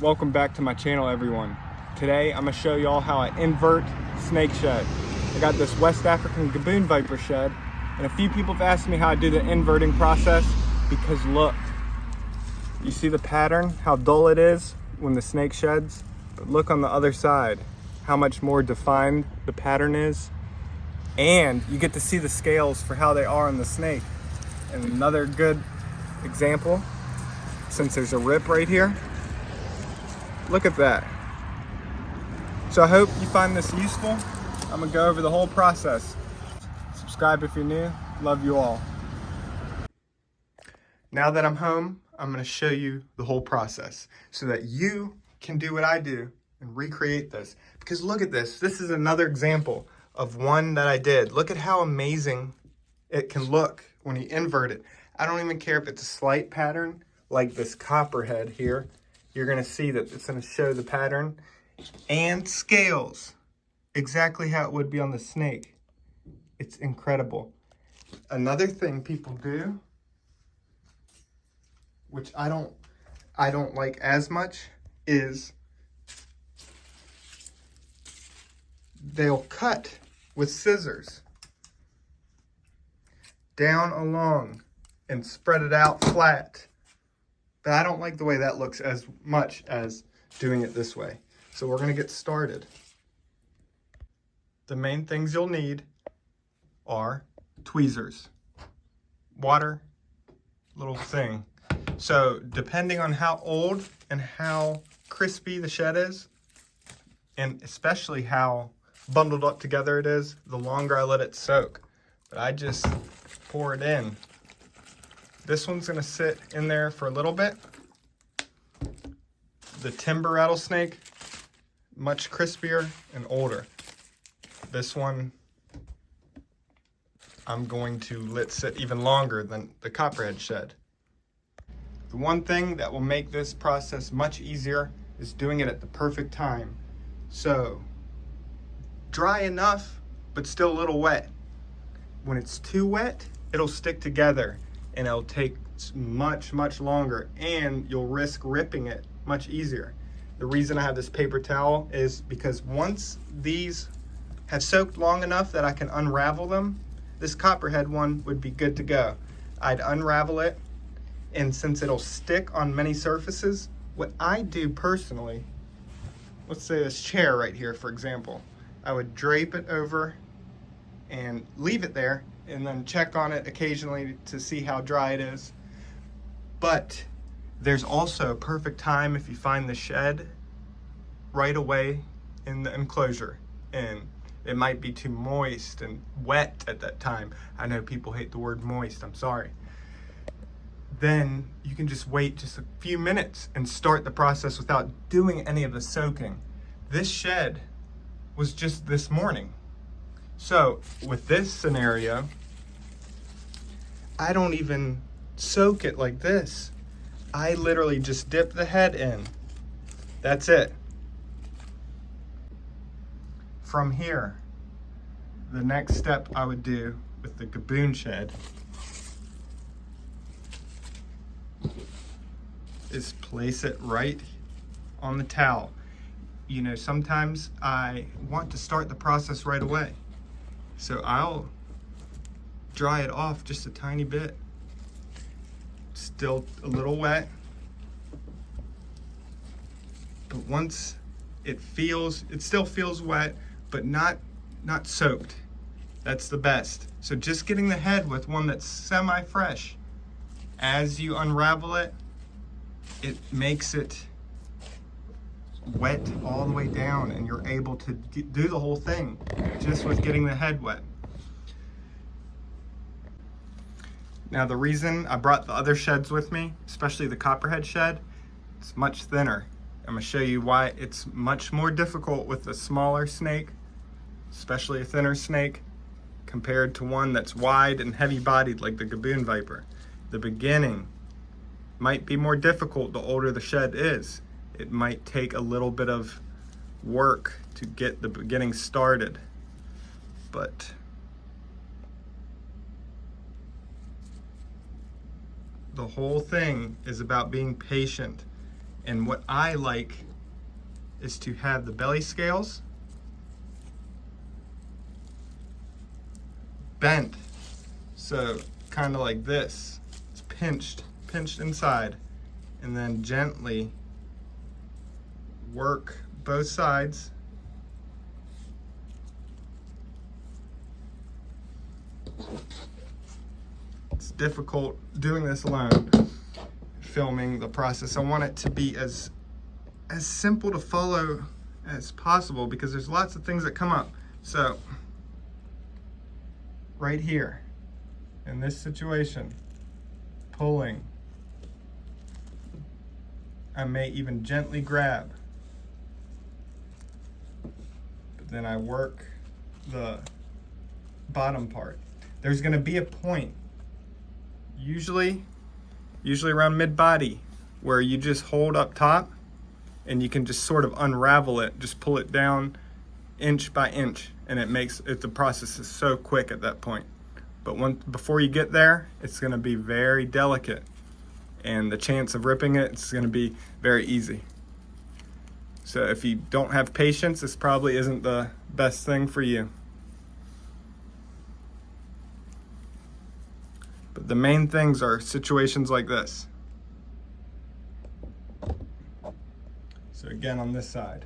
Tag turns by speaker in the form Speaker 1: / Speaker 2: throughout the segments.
Speaker 1: Welcome back to my channel, everyone. Today I'm going to show y'all how I invert snake shed. I got this West African gaboon viper shed, and a few people have asked me how I do the inverting process because look, you see the pattern, how dull it is when the snake sheds, but look on the other side, how much more defined the pattern is, and you get to see the scales for how they are on the snake. And another good example, since there's a rip right here, look at that. So I hope you find this useful. I'm gonna go over the whole process. Subscribe if you're new. Love you all. Now that I'm home, I'm gonna show you the whole process so that you can do what I do and recreate this. Because look at this. This is another example of one that I did. Look at how amazing it can look when you invert it. I don't even care if it's a slight pattern like this Copperhead here. You're gonna see that it's gonna show the pattern and scales exactly how it would be on the snake. It's incredible. Another thing people do, which I don't like as much, is they'll cut with scissors down along and spread it out flat. But I don't like the way that looks as much as doing it this way. So we're gonna get started. The main things you'll need are tweezers, water, little thing. So depending on how old and how crispy the shed is, and especially how bundled up together it is, the longer I let it soak. But I just pour it in. This one's gonna sit in there for a little bit. The timber rattlesnake, much crispier and older. This one, I'm going to let sit even longer than the Copperhead shed. The one thing that will make this process much easier is doing it at the perfect time. So, dry enough, but still a little wet. When it's too wet, it'll stick together and it'll take much longer, and you'll risk ripping it much easier. The reason I have this paper towel is because once these have soaked long enough that I can unravel them, this Copperhead one would be good to go. I'd unravel it, and since it'll stick on many surfaces, what I do personally, let's say this chair right here, for example, I would drape it over and leave it there and then check on it occasionally to see how dry it is. But there's also a perfect time if you find the shed right away in the enclosure and it might be too moist and wet at that time. I know people hate the word moist, I'm sorry. Then you can just wait just a few minutes and start the process without doing any of the soaking. This shed was just this morning. So with this scenario, I don't even soak it like this. I literally just dip the head in. That's it. From here, the next step I would do with the gaboon shed is place it right on the towel. You know, sometimes I want to start the process right away. So I'll dry it off just a tiny bit. Still a little wet. But once it still feels wet, but not soaked. That's the best. So just getting the head with one that's semi-fresh. As you unravel it, it makes it wet all the way down, and you're able to do the whole thing just with getting the head wet. Now the reason I brought the other sheds with me, especially the Copperhead shed, it's much thinner. I'm gonna show you why it's much more difficult with a smaller snake, especially a thinner snake, compared to one that's wide and heavy bodied like the gaboon viper. The beginning might be more difficult the older the shed is. It might take a little bit of work to get the beginning started, but the whole thing is about being patient And what I like is to have the belly scales bent. So kind of like this. It's pinched inside. And then gently work both sides. It's difficult doing this alone, filming the process. I want it to be as simple to follow as possible because there's lots of things that come up. So right here in this situation, pulling, I may even gently grab, but then I work the bottom part. There's going to be a point, usually around mid-body, where you just hold up top and you can just sort of unravel it, just pull it down inch by inch, and it makes it, the process is so quick at that point. But before you get there, it's going to be very delicate, and the chance of ripping it's going to be very easy. So if you don't have patience, this probably isn't the best thing for you. But the main things are situations like this. So again, on this side.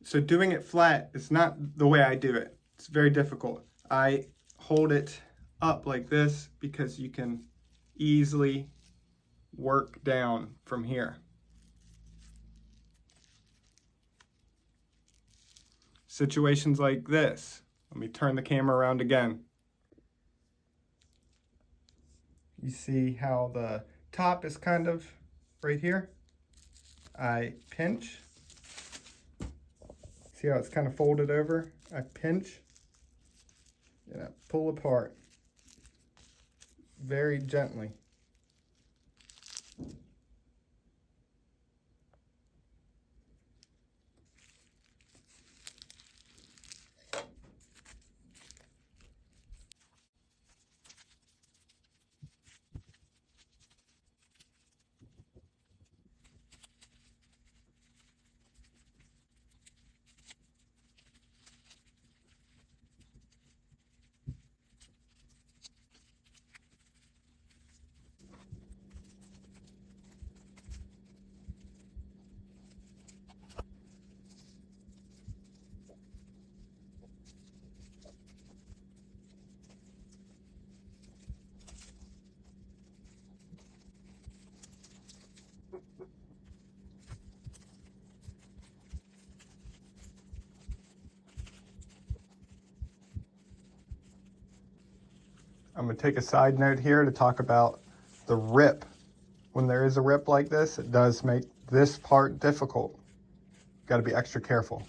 Speaker 1: So doing it flat is not the way I do it. It's very difficult. I hold it up like this because you can easily work down from here. Situations like this. Let me turn the camera around again. You see how the top is kind of right here? I pinch. See how it's kind of folded over? I pinch and I pull apart very gently. I'm going to take a side note here to talk about the rip. When there is a rip like this, it does make this part difficult. Got to be extra careful.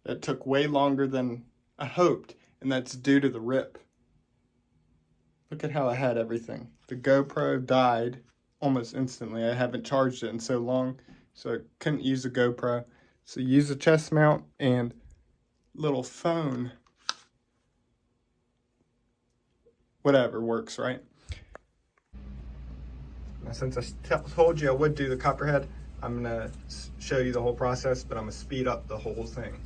Speaker 1: It took way longer than I hoped, and that's due to the rip. Look at how I had everything. The GoPro died almost instantly. I haven't charged it in so long, so I couldn't use the GoPro. So use a chest mount and little phone. Whatever works, right? Now, since I told you I would do the Copperhead, I'm gonna show you the whole process, but I'm gonna speed up the whole thing.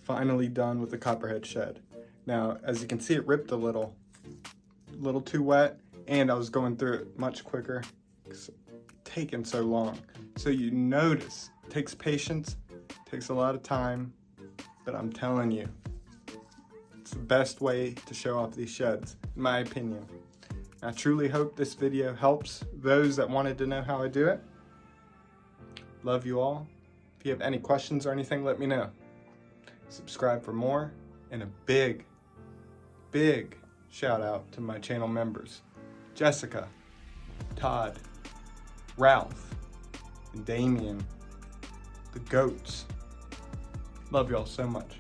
Speaker 1: Finally done with the Copperhead shed. Now, as you can see, it ripped a little too wet, and I was going through it much quicker because it's taken so long. So you notice, it takes patience, takes a lot of time, but I'm telling you, it's the best way to show off these sheds, in my opinion. I truly hope this video helps those that wanted to know how I do it. Love you all. If you have any questions or anything, let me know. Subscribe for more, and a big shout out to my channel members, Jessica, Todd, Ralph, and Damien, the goats. Love y'all so much.